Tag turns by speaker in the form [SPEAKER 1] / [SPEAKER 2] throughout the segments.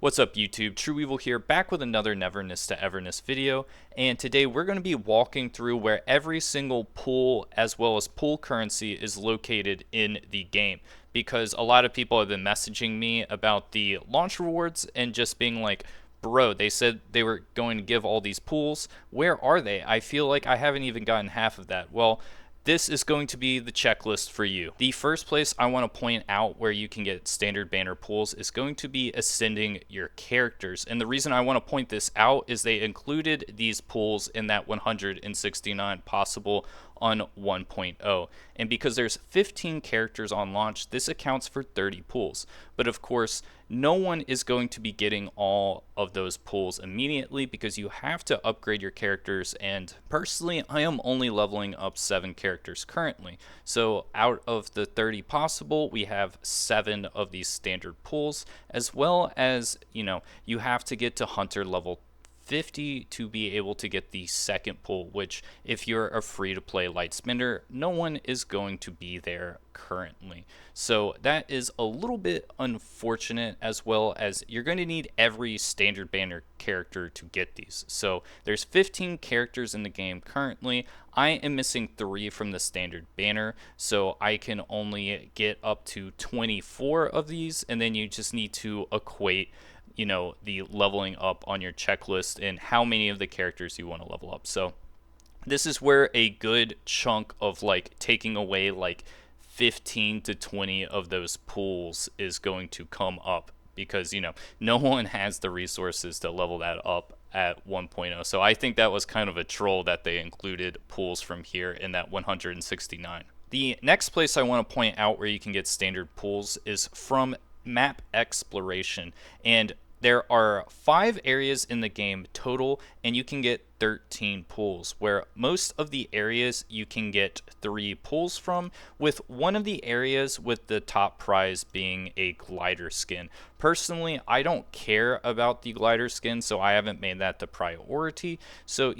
[SPEAKER 1] What's up YouTube, True Evil here, back with another Neverness to Everness video, and today we're going to be walking through where every single pool as well as pool currency is located in the game, because a lot of people have been messaging me about the launch rewards and just being like, bro, they said they were going to give all these pools, where are they? I feel like I haven't even gotten half of that. Well, this is going to be the checklist for you. The first place I want to point out where you can get standard banner pools is going to be ascending your characters. And the reason I want to point this out is they included these pools in that 169 possible on 1.0. And because there's 15 characters on launch, this accounts for 30 pools. But of course, no one is going to be getting all of those pools immediately because you have to upgrade your characters, and personally I am only leveling up 7 characters currently. So out of the 30 possible, we have 7 of these standard pools, as well as, you have to get to hunter level 50 to be able to get the second pool, which if you're a free to play light spender, no one is going to be there currently. So that is a little bit unfortunate, as well as you're going to need every standard banner character to get these. So there's 15 characters in the game currently. I am missing 3 from the standard banner, so I can only get up to 24 of these, and then you just need to equate the leveling up on your checklist and how many of the characters you want to level up. So this is where a good chunk of taking away 15 to 20 of those pools is going to come up, because no one has the resources to level that up at 1.0. So I think that was kind of a troll that they included pools from here in that 169. The next place I want to point out where you can get standard pools is from map exploration, and there are 5 areas in the game total, and you can get 13 pools, where most of the areas you can get 3 pools from, with one of the areas with the top prize being a glider skin. Personally, I don't care about the glider skin, so I haven't made that the priority. So,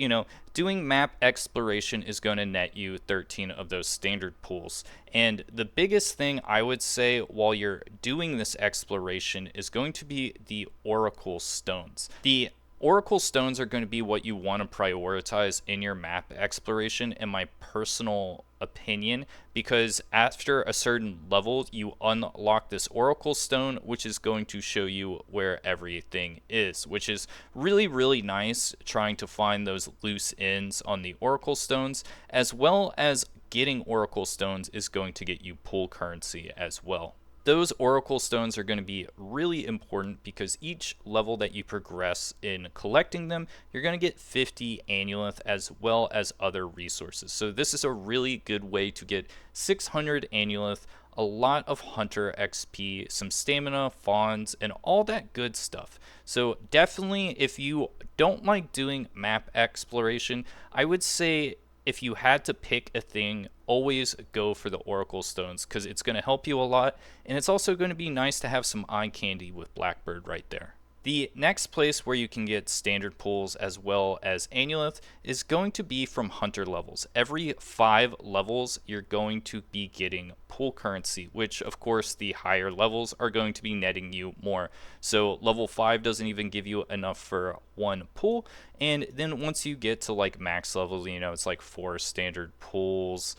[SPEAKER 1] doing map exploration is going to net you 13 of those standard pools. And the biggest thing I would say while you're doing this exploration is going to be the Oracle Stones. The Oracle Stones are going to be what you want to prioritize in your map exploration, in my personal opinion, because after a certain level you unlock this Oracle Stone, which is going to show you where everything is, which is really nice, trying to find those loose ends on the Oracle Stones, as well as getting Oracle Stones is going to get you pool currency as well. Those Oracle Stones are going to be really important because each level that you progress in collecting them, you're going to get 50 Annulith as well as other resources. So this is a really good way to get 600 Annulith, a lot of Hunter XP, some stamina, fawns, and all that good stuff. So definitely, if you don't like doing map exploration, I would say if you had to pick a thing, always go for the Oracle Stones, because it's going to help you a lot, and it's also going to be nice to have some eye candy with Blackbird right there. The next place where you can get standard pools as well as Annulith is going to be from hunter levels. Every 5 levels you're going to be getting pool currency, which of course the higher levels are going to be netting you more. So level 5 doesn't even give you enough for 1 pool, and then once you get to max levels, it's 4 standard pools,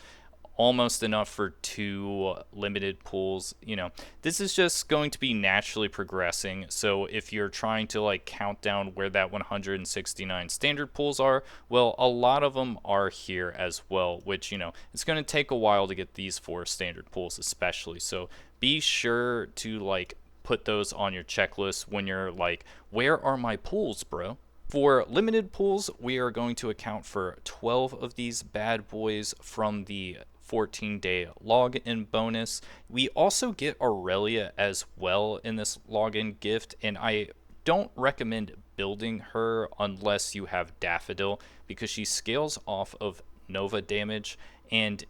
[SPEAKER 1] almost enough for 2 limited pools. This is just going to be naturally progressing. So if you're trying to count down where that 169 standard pools are, well, a lot of them are here as well, which it's going to take a while to get these 4 standard pools especially. So be sure to put those on your checklist when you're where are my pools, bro? For limited pools, we are going to account for 12 of these bad boys from the 14-day login bonus. We also get Aurelia as well in this login gift, and I don't recommend building her unless you have Daffodil, because she scales off of Nova damage, and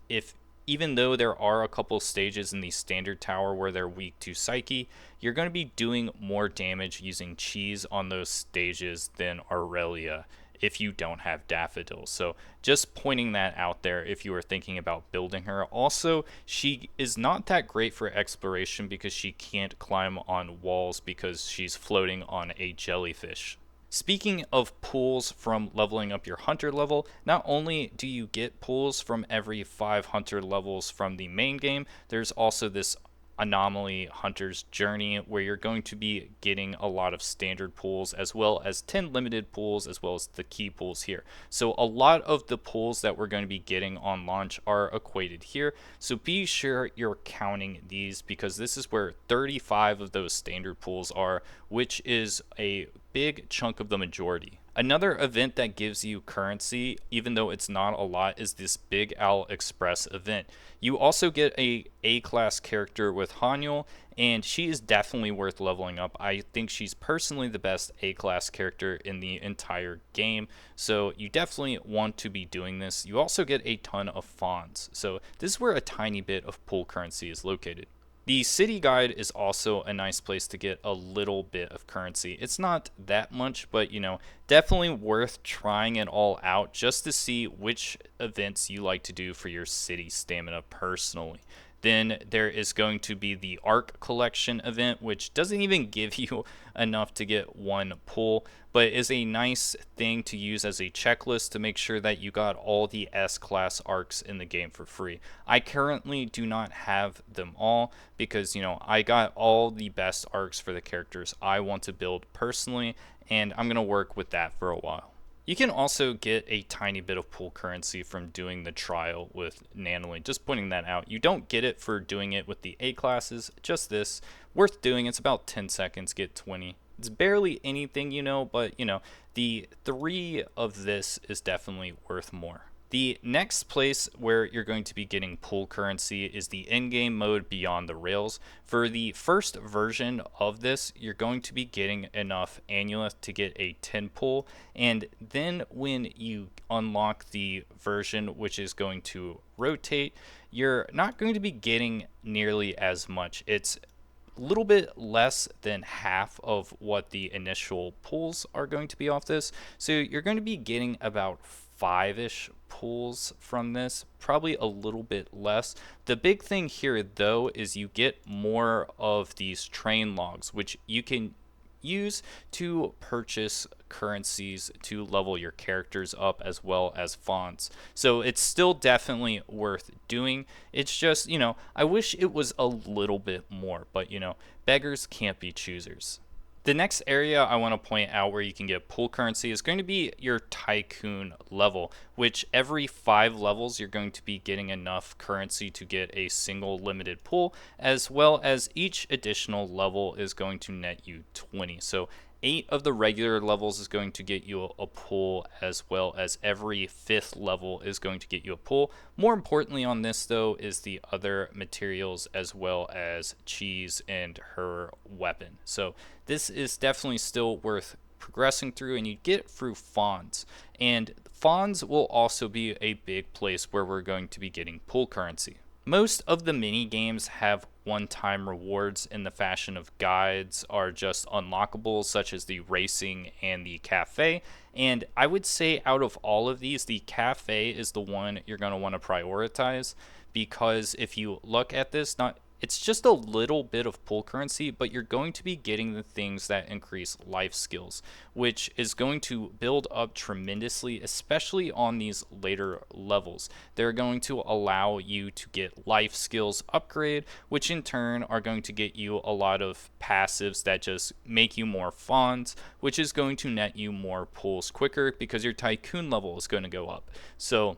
[SPEAKER 1] even though there are a couple stages in the standard tower where they're weak to Psyche, you're going to be doing more damage using cheese on those stages than Aurelia if you don't have daffodils. So just pointing that out there if you are thinking about building her. Also, she is not that great for exploration because she can't climb on walls because she's floating on a jellyfish. Speaking of pulls from leveling up your hunter level, not only do you get pulls from every 5 hunter levels from the main game, there's also this anomaly hunter's journey where you're going to be getting a lot of standard pools as well as 10 limited pools as well as the key pools here. So a lot of the pools that we're going to be getting on launch are equated here, so be sure you're counting these because this is where 35 of those standard pools are, which is a big chunk of the majority. Another event that gives you currency, even though it's not a lot, is this Big Owl Express event. You also get a A-class character with Hanyul, and she is definitely worth leveling up. I think she's personally the best A-class character in the entire game, so you definitely want to be doing this. You also get a ton of fawns, so this is where a tiny bit of pool currency is located. The city guide is also a nice place to get a little bit of currency. It's not that much, but definitely worth trying it all out just to see which events you like to do for your city stamina personally. Then there is going to be the Arc Collection event, which doesn't even give you enough to get one pull, but is a nice thing to use as a checklist to make sure that you got all the S-class arcs in the game for free. I currently do not have them all because, I got all the best arcs for the characters I want to build personally, and I'm going to work with that for a while. You can also get a tiny bit of pool currency from doing the trial with Annulith. Just pointing that out. You don't get it for doing it with the A classes, just this. Worth doing. It's about 10 seconds, get 20. It's barely anything, but the 3 of this is definitely worth more. The next place where you're going to be getting pool currency is the in-game mode Beyond the Rails. For the first version of this, you're going to be getting enough Annulith to get a 10 pull, and then when you unlock the version which is going to rotate, you're not going to be getting nearly as much. It's a little bit less than half of what the initial pulls are going to be off this, so you're going to be getting about 5-ish pulls from this, probably a little bit less. The big thing here though is you get more of these train logs, which you can use to purchase currencies to level your characters up as well as fonts. So it's still definitely worth doing. It's just, I wish it was a little bit more, but beggars can't be choosers. The next area I want to point out where you can get pool currency is going to be your Tycoon level, which every 5 levels you're going to be getting enough currency to get a single limited pool, as well as each additional level is going to net you 20. So 8 of the regular levels is going to get you a pull, as well as every 5th level is going to get you a pull. More importantly on this though is the other materials as well as Cheese and her weapon. So this is definitely still worth progressing through, and you get through Fawns. And Fawns will also be a big place where we're going to be getting pool currency. Most of the mini games have one-time rewards in the fashion of guides are just unlockables, such as the racing and the cafe. And I would say out of all of these, the cafe is the one you're going to want to prioritize, because if you look at this, it's just a little bit of pool currency, but you're going to be getting the things that increase life skills, which is going to build up tremendously, especially on these later levels. They're going to allow you to get life skills upgrade, which in turn are going to get you a lot of passives that just make you more fawns, which is going to net you more pulls quicker because your Tycoon level is going to go up. So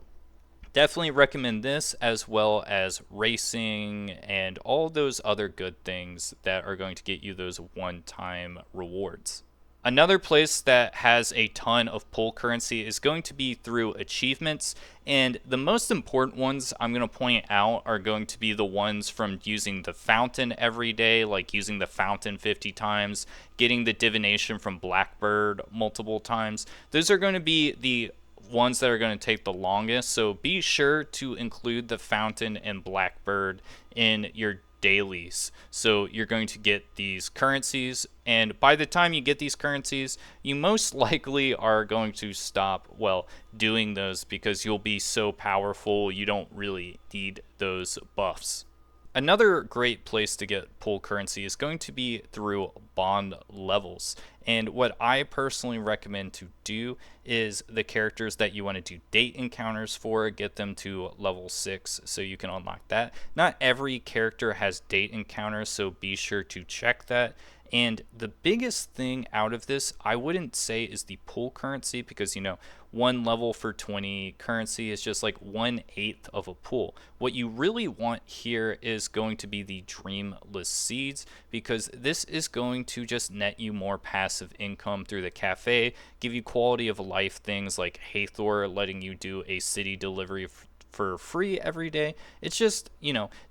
[SPEAKER 1] definitely recommend this, as well as racing and all those other good things that are going to get you those one-time rewards. Another place that has a ton of pull currency is going to be through achievements, and the most important ones I'm going to point out are going to be the ones from using the fountain every day, like using the fountain 50 times, getting the divination from Blackbird multiple times. Those are going to be the ones that are going to take the longest, so be sure to include the fountain and Blackbird in your dailies. So you're going to get these currencies, and by the time you get these currencies, you most likely are going to stop, well, doing those because you'll be so powerful you don't really need those buffs. Another great place to get pool currency is going to be through bond levels. And what I personally recommend to do is the characters that you want to do date encounters for, get them to level 6 so you can unlock that. Not every character has date encounters, so be sure to check that. And the biggest thing out of this, I wouldn't say is the pool currency, because, one level for 20 currency is just like 1/8 of a pool. What you really want here is going to be the Dreamless Seeds, because this is going to just net you more passive income through the cafe, give you quality of life things like Hathor letting you do a city delivery for free every day. It's just,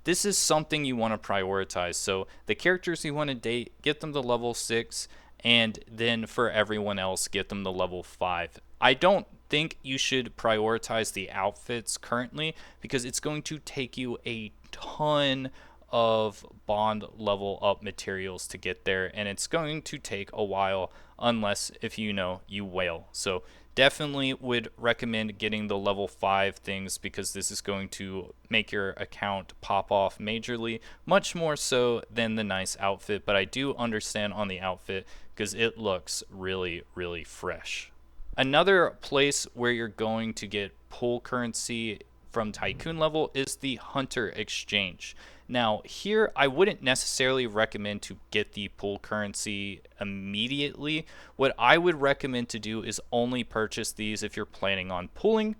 [SPEAKER 1] this is something you want to prioritize. So the characters you want to date, get them to level 6, and then for everyone else, get them to level 5. I don't think you should prioritize the outfits currently, because it's going to take you a ton of bond level up materials to get there, and it's going to take a while unless if you whale. So definitely would recommend getting the level 5 things, because this is going to make your account pop off majorly, much more so than the nice outfit. But I do understand on the outfit because it looks really, really fresh. Another place where you're going to get pool currency from Tycoon level is the Hunter Exchange. Now, here I wouldn't necessarily recommend to get the pool currency immediately. What I would recommend to do is only purchase these if you're planning on pooling,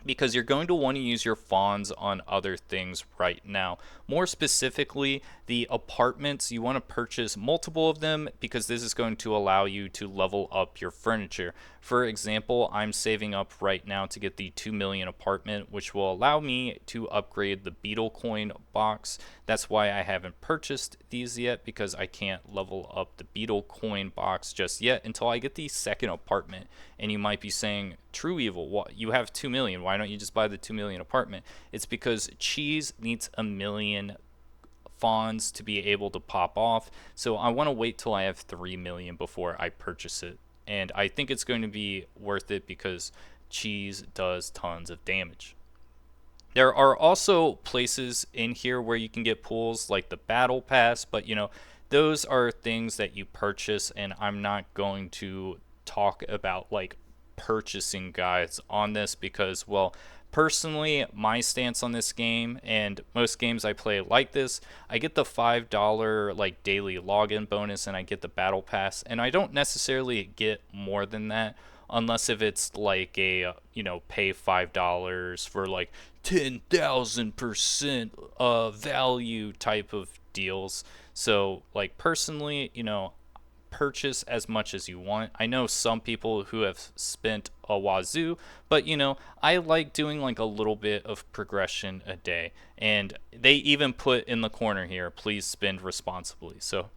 [SPEAKER 1] because you're going to want to use your fawns on other things right now. More specifically, the apartments, you want to purchase multiple of them, because this is going to allow you to level up your furniture. For example, I'm saving up right now to get the 2 million apartment, which will allow me to upgrade the beetle coin box. That's why I haven't purchased these yet, because I can't level up the beetle coin box just yet until I get the second apartment. And you might be saying, True Evil, you have 2 million, why don't you just buy the 2 million apartment? It's because Cheese needs 1 million fawns to be able to pop off, so I want to wait till I have 3 million before I purchase it. And I think it's going to be worth it because Cheese does tons of damage. There are also places in here where you can get pools like the Battle Pass, but those are things that you purchase, and I'm not going to talk about like purchasing guides on this, because, well, personally, my stance on this game, and most games I play like this, I get the $5 like daily login bonus, and I get the Battle Pass, and I don't necessarily get more than that, unless if it's like a pay $5 for like 10,000% value type of deals. So like personally, purchase as much as you want. I know some people who have spent a wazoo, but I like doing like a little bit of progression a day, and they even put in the corner here, please spend responsibly. So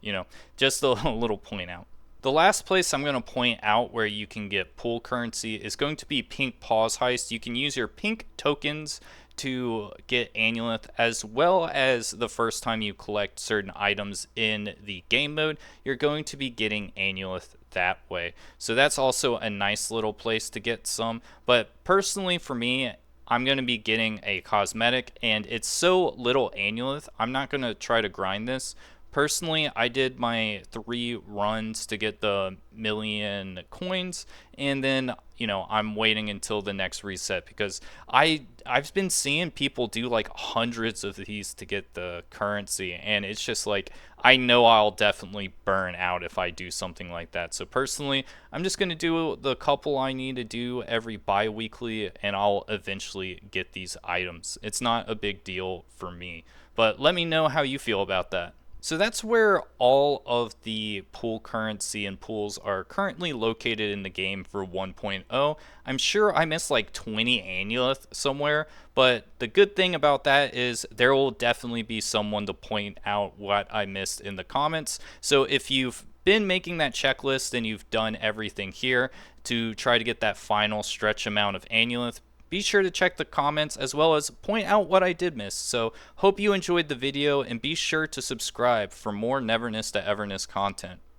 [SPEAKER 1] just a little point out. The last place I'm going to point out where you can get pool currency is going to be Pink Paws Heist. You can use your pink tokens to get Annulith, as well as the first time you collect certain items in the game mode, you're going to be getting Annulith that way. So that's also a nice little place to get some. But personally for me, I'm going to be getting a cosmetic, and it's so little Annulith, I'm not going to try to grind this. Personally, I did my 3 runs to get the million coins, and then I'm waiting until the next reset, because I've been seeing people do like hundreds of these to get the currency, and it's just like, I know I'll definitely burn out if I do something like that. So personally, I'm just going to do the couple I need to do every bi-weekly, and I'll eventually get these items. It's not a big deal for me, but let me know how you feel about that. So that's where all of the pool currency and pools are currently located in the game for 1.0. I'm sure I missed like 20 Annulith somewhere, but the good thing about that is there will definitely be someone to point out what I missed in the comments. So if you've been making that checklist and you've done everything here to try to get that final stretch amount of Annulith, be sure to check the comments as well as point out what I did miss. So hope you enjoyed the video, and be sure to subscribe for more Neverness to Everness content.